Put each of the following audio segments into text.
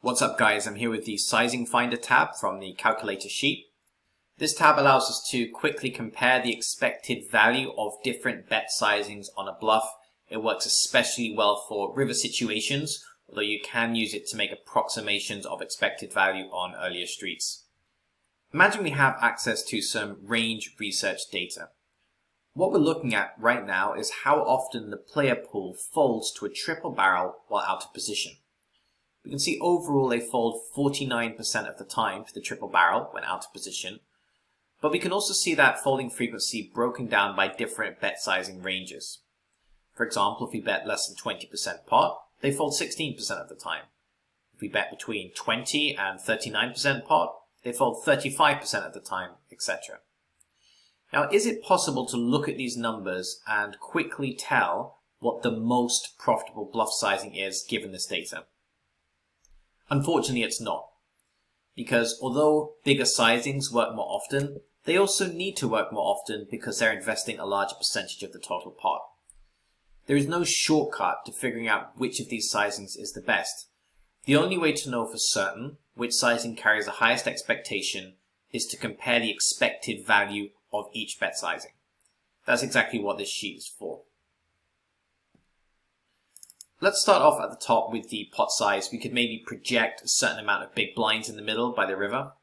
What's up guys, I'm here with the Sizing Finder tab from the calculator sheet. This tab allows us to quickly compare the expected value of different bet sizings on a bluff. It works especially well for river situations, although you can use it to make approximations of expected value on earlier streets. Imagine we have access to some range research data. What we're looking at right now is how often the player pool folds to a triple barrel while out of position. We can see overall they fold 49% of the time to the triple barrel when out of position, but we can also see that folding frequency broken down by different bet sizing ranges. For example, if we bet less than 20% pot, they fold 16% of the time. If we bet between 20 and 39% pot, they fold 35% of the time, etc. Now, is it possible to look at these numbers and quickly tell what the most profitable bluff sizing is given this data? Unfortunately, it's not, because although bigger sizings work more often, they also need to work more often because they're investing a larger percentage of the total pot. There is no shortcut to figuring out which of these sizings is the best. The only way to know for certain which sizing carries the highest expectation is to compare the expected value of each bet sizing. That's exactly what this sheet is for. Let's start off at the top with the pot size. We could maybe project a certain amount of big blinds in the middle by the river.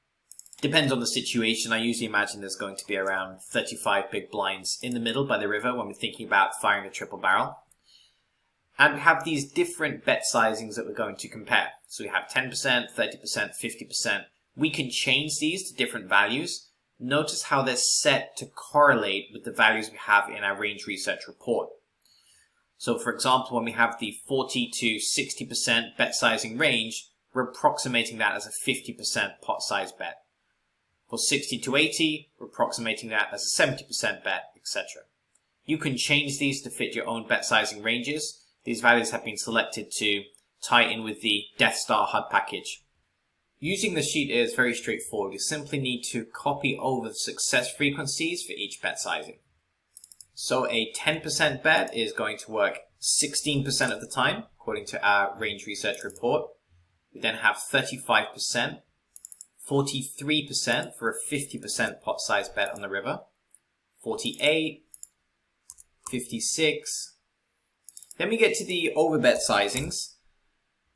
Depends on the situation. I usually imagine there's going to be around 35 big blinds in the middle by the river when we're thinking about firing a triple barrel. And we have these different bet sizings that we're going to compare. So we have 10%, 30%, 50%. We can change these to different values. Notice how they're set to correlate with the values we have in our range research report. So for example, when we have the 40 to 60% bet sizing range, we're approximating that as a 50% pot size bet. For 60 to 80, we're approximating that as a 70% bet, etc. You can change these to fit your own bet sizing ranges. These values have been selected to tie in with the Death Star HUD package. Using the sheet is very straightforward. You simply need to copy over the success frequencies for each bet sizing. So a 10% bet is going to work 16% of the time, according to our range research report. We then have 35%, 43% for a 50% pot size bet on the river, 48, 56. Then we get to the overbet sizings.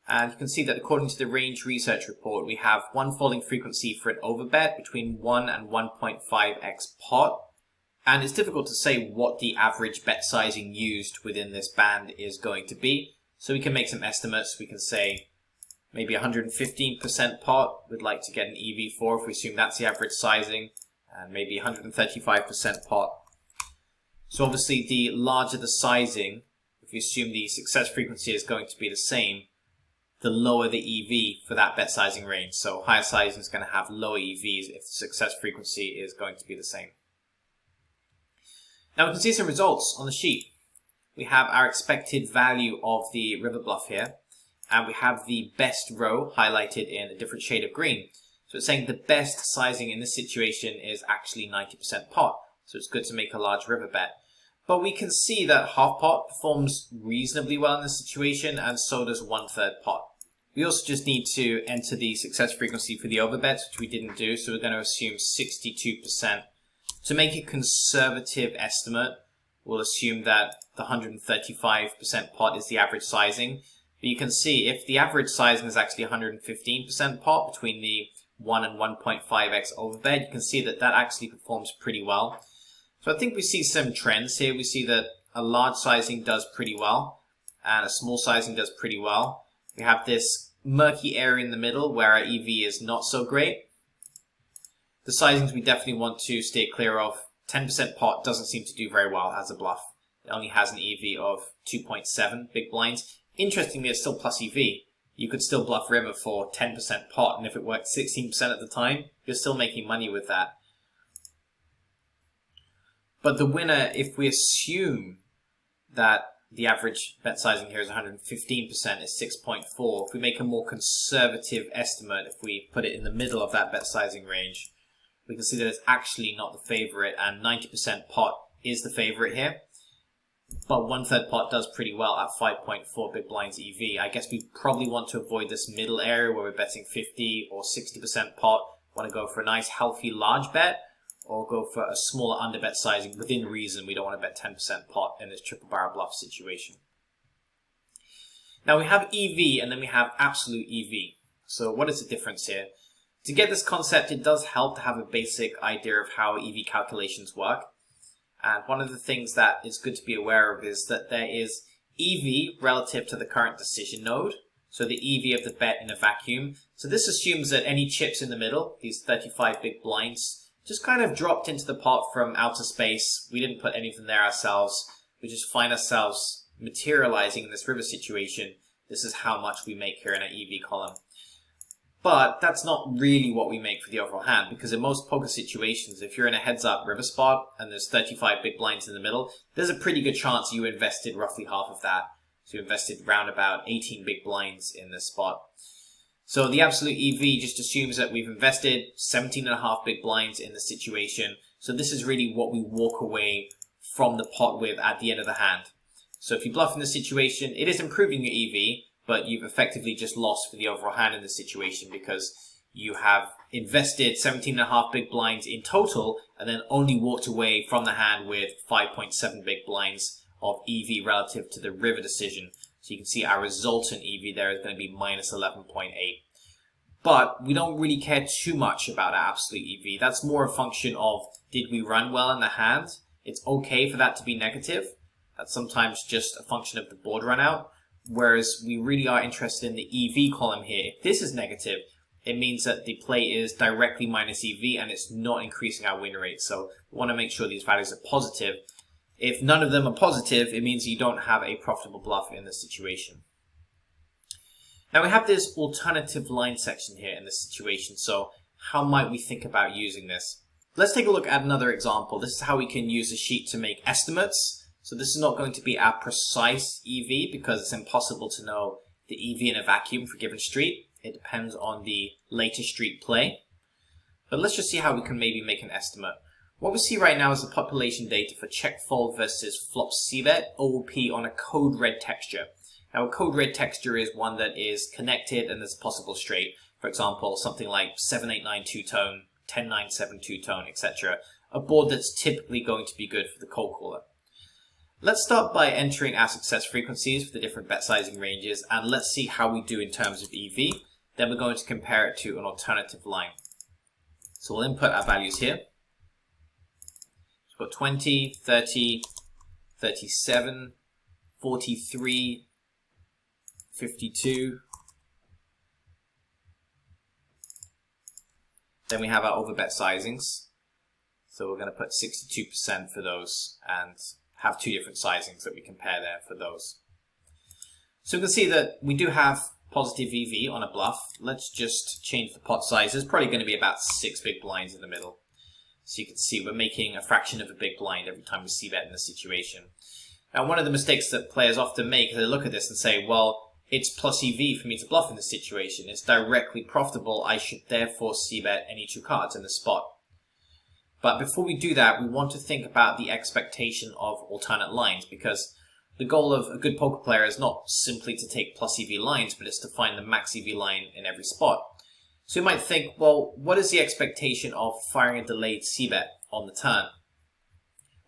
And you can see that according to the range research report, we have one folding frequency for an overbet between 1 and 1.5x pot. And it's difficult to say what the average bet sizing used within this band is going to be. So we can make some estimates. We can say maybe 115% pot we'd like to get an EV for if we assume that's the average sizing. And maybe 135% pot. So obviously the larger the sizing, if we assume the success frequency is going to be the same, the lower the EV for that bet sizing range. So higher sizing is going to have lower EVs if the success frequency is going to be the same. Now we can see some results on the sheet. We have our expected value of the river bluff here, and we have the best row highlighted in a different shade of green. So it's saying the best sizing in this situation is actually 90% pot. So it's good to make a large river bet. But we can see that half pot performs reasonably well in this situation, and so does 1/3 pot. We also just need to enter the success frequency for the overbets, which we didn't do, so we're going to assume 62%. To make a conservative estimate, we'll assume that the 135% pot is the average sizing. But you can see if the average sizing is actually 115% pot between the 1 and 1.5x overbet, you can see that that actually performs pretty well. So I think we see some trends here. We see that a large sizing does pretty well and a small sizing does pretty well. We have this murky area in the middle where our EV is not so great. The sizings we definitely want to stay clear of. 10% pot doesn't seem to do very well as a bluff. It only has an EV of 2.7 big blinds. Interestingly, it's still plus EV. You could still bluff river for 10% pot, and if it worked 16% of the time, you're still making money with that. But the winner, if we assume that the average bet sizing here is 115%, is 6.4. If we make a more conservative estimate, if we put it in the middle of that bet sizing range, we can see that it's actually not the favorite, and 90% pot is the favorite here. but 1/3 pot does pretty well at 5.4 big blinds EV. I guess we probably want to avoid this middle area where we're betting 50 or 60% pot. Want to go for a nice healthy large bet, or go for a smaller underbet sizing within reason. We don't want to bet 10% pot in this triple barrel bluff situation. Now we have EV and then we have absolute EV. So what is the difference here? To get this concept, it does help to have a basic idea of how EV calculations work. And one of the things that is good to be aware of is that there is EV relative to the current decision node. So the EV of the bet in a vacuum. So this assumes that any chips in the middle, these 35 big blinds, just kind of dropped into the pot from outer space. We didn't put anything there ourselves. We just find ourselves materializing in this river situation. This is how much we make here in our EV column. But that's not really what we make for the overall hand, because in most poker situations, if you're in a heads-up river spot and there's 35 big blinds in the middle, there's a pretty good chance you invested roughly half of that. So you invested around about 18 big blinds in this spot. So the absolute EV just assumes that we've invested 17.5 big blinds in the situation. So this is really what we walk away from the pot with at the end of the hand. So if you bluff in this situation, it is improving your EV, but you've effectively just lost for the overall hand in this situation because you have invested 17.5 big blinds in total and then only walked away from the hand with 5.7 big blinds of EV relative to the river decision. So you can see our resultant EV there is going to be minus 11.8. But we don't really care too much about our absolute EV. That's more a function of, did we run well in the hand? It's okay for that to be negative. That's sometimes just a function of the board run out. Whereas we really are interested in the EV column here. If this is negative, it means that the play is directly minus EV and it's not increasing our win rate. So we want to make sure these values are positive. If none of them are positive, it means you don't have a profitable bluff in this situation. Now we have this alternative line section here in this situation. So how might we think about using this? Let's take a look at another example. This is how we can use the sheet to make estimates. So this is not going to be our precise EV because it's impossible to know the EV in a vacuum for a given street. It depends on the later street play. But let's just see how we can maybe make an estimate. What we see right now is the population data for check fold versus flop c-bet OOP on a code red texture. Now a code red texture is one that is connected and there's a possible straight. For example, something like 7-8-9 two-tone, 10-9-7 two-tone, etc. A board that's typically going to be good for the cold caller. Let's start by entering our success frequencies for the different bet sizing ranges and let's see how we do in terms of EV. Then we're going to compare it to an alternative line. So we'll input our values here. We've got 20, 30, 37, 43, 52. Then we have our overbet sizings. So we're going to put 62% for those and have two different sizings that we compare there for those. So we can see that we do have positive EV on a bluff. Let's just change the pot size. There's probably going to be about 6 big blinds in the middle. So you can see we're making a fraction of a big blind every time we see bet in this situation. Now one of the mistakes that players often make is they look at this and say, well, it's plus EV for me to bluff in this situation. It's directly profitable. I should therefore c-bet any two cards in the spot. But before we do that, we want to think about the expectation of alternate lines because the goal of a good poker player is not simply to take plus EV lines, but it's to find the max EV line in every spot. So you might think, well, what is the expectation of firing a delayed c-bet on the turn?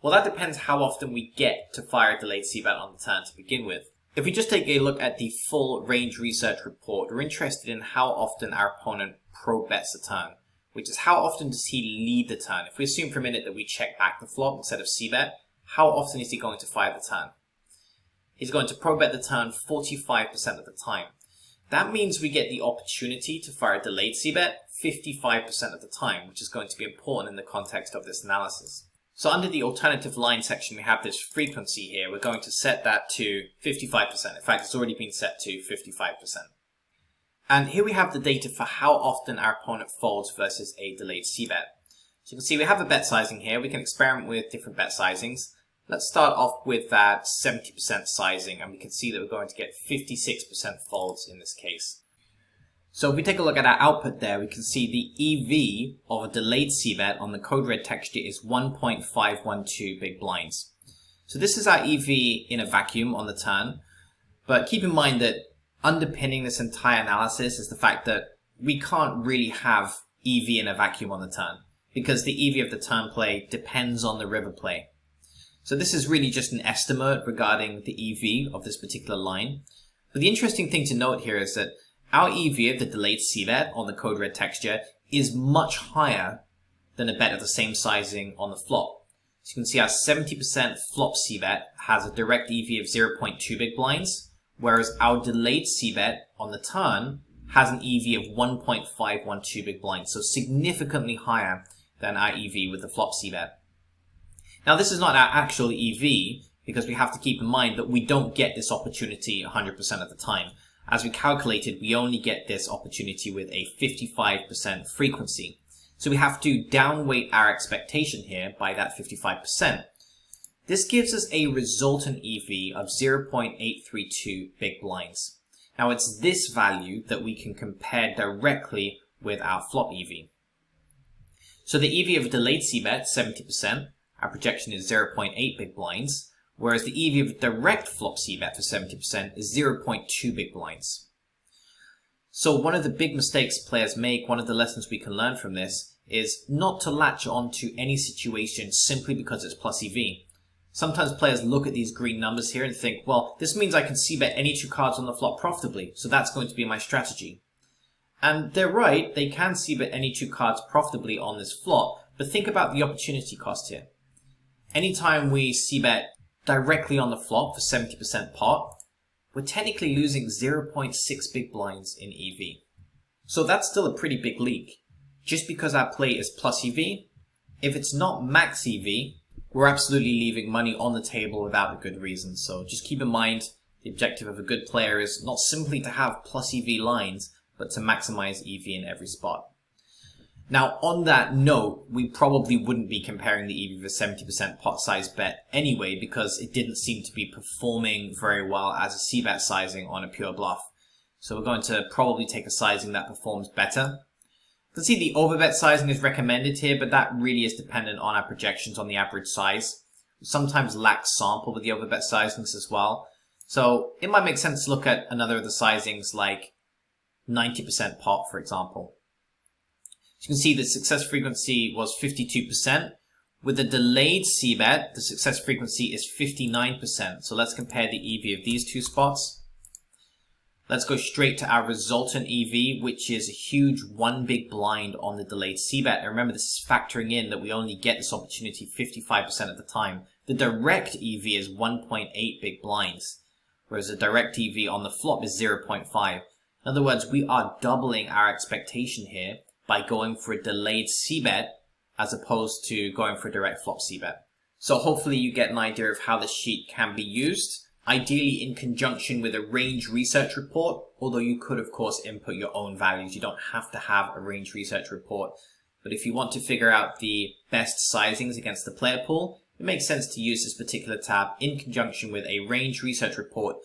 Well, that depends how often we get to fire a delayed c-bet on the turn to begin with. If we just take a look at the full range research report, we're interested in how often our opponent pro-bets the turn, which is how often does he lead the turn. If we assume for a minute that we check back the flop instead of c-bet, how often is he going to fire the turn? He's going to pro-bet the turn 45% of the time. That means we get the opportunity to fire a delayed c-bet 55% of the time, which is going to be important in the context of this analysis. So under the alternative line section, we have this frequency here. We're going to set that to 55%. In fact, it's already been set to 55%. And here we have the data for how often our opponent folds versus a delayed c-bet. So you can see we have a bet sizing here. We can experiment with different bet sizings. Let's start off with that 70% sizing, and we can see that we're going to get 56% folds in this case. So if we take a look at our output there, we can see the EV of a delayed c-bet on the code red texture is 1.512 big blinds. So this is our EV in a vacuum on the turn, but keep in mind that underpinning this entire analysis is the fact that we can't really have EV in a vacuum on the turn, because the EV of the turn play depends on the river play. So this is really just an estimate regarding the EV of this particular line. But the interesting thing to note here is that our EV of the delayed c-bet on the code red texture is much higher than a bet of the same sizing on the flop. So you can see our 70% flop c-bet has a direct EV of 0.2 big blinds, whereas our delayed c-bet on the turn has an EV of 1.512 big blinds, so significantly higher than our EV with the flop c-bet. Now this is not our actual EV, because we have to keep in mind that we don't get this opportunity 100% of the time. As we calculated, we only get this opportunity with a 55% frequency. So we have to downweight our expectation here by that 55%. This gives us a resultant EV of 0.832 big blinds. Now it's this value that we can compare directly with our flop EV. So the EV of a delayed c-bet, 70%, our projection is 0.8 big blinds, whereas the EV of a direct flop c-bet for 70% is 0.2 big blinds. So one of the big mistakes players make, one of the lessons we can learn from this, is not to latch on to any situation simply because it's plus EV. Sometimes players look at these green numbers here and think, well, this means I can c-bet any two cards on the flop profitably, so that's going to be my strategy. And they're right, they can c-bet any two cards profitably on this flop, but think about the opportunity cost here. Anytime we c-bet directly on the flop for 70% pot, we're technically losing 0.6 big blinds in EV. So that's still a pretty big leak. Just because our play is plus EV, if it's not max EV, we're absolutely leaving money on the table without a good reason. So just keep in mind, the objective of a good player is not simply to have plus EV lines, but to maximize EV in every spot. Now, on that note, we probably wouldn't be comparing the EV with a 70% pot size bet anyway, because it didn't seem to be performing very well as a c-bet sizing on a pure bluff. So we're going to probably take a sizing that performs better. You can see the overbet sizing is recommended here, but that really is dependent on our projections on the average size. We sometimes lack sample with the overbet sizings as well. So it might make sense to look at another of the sizings like 90% pot, for example. As you can see, the success frequency was 52%. With the delayed c-bet, the success frequency is 59%. So let's compare the EV of these two spots. Let's go straight to our resultant EV, which is a huge one big blind on the delayed c-bet. And remember, this is factoring in that we only get this opportunity 55% of the time. The direct EV is 1.8 big blinds, whereas the direct EV on the flop is 0.5. In other words, we are doubling our expectation here by going for a delayed c-bet as opposed to going for a direct flop c-bet. So hopefully you get an idea of how this sheet can be used, ideally in conjunction with a range research report, although you could of course input your own values. You don't have to have a range research report. But if you want to figure out the best sizings against the player pool, it makes sense to use this particular tab in conjunction with a range research report.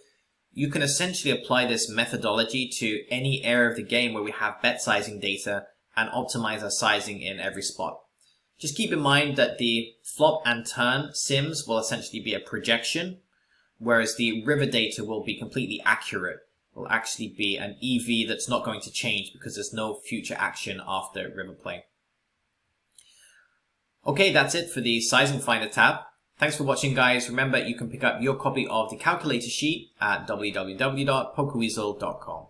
You can essentially apply this methodology to any area of the game where we have bet sizing data and optimize our sizing in every spot. Just keep in mind that the flop and turn sims will essentially be a projection, whereas the river data will be completely accurate. It will actually be an EV that's not going to change because there's no future action after river play. Okay, that's it for the Sizing Finder tab. Thanks for watching, guys. Remember, you can pick up your copy of the calculator sheet at www.pokerweasel.com.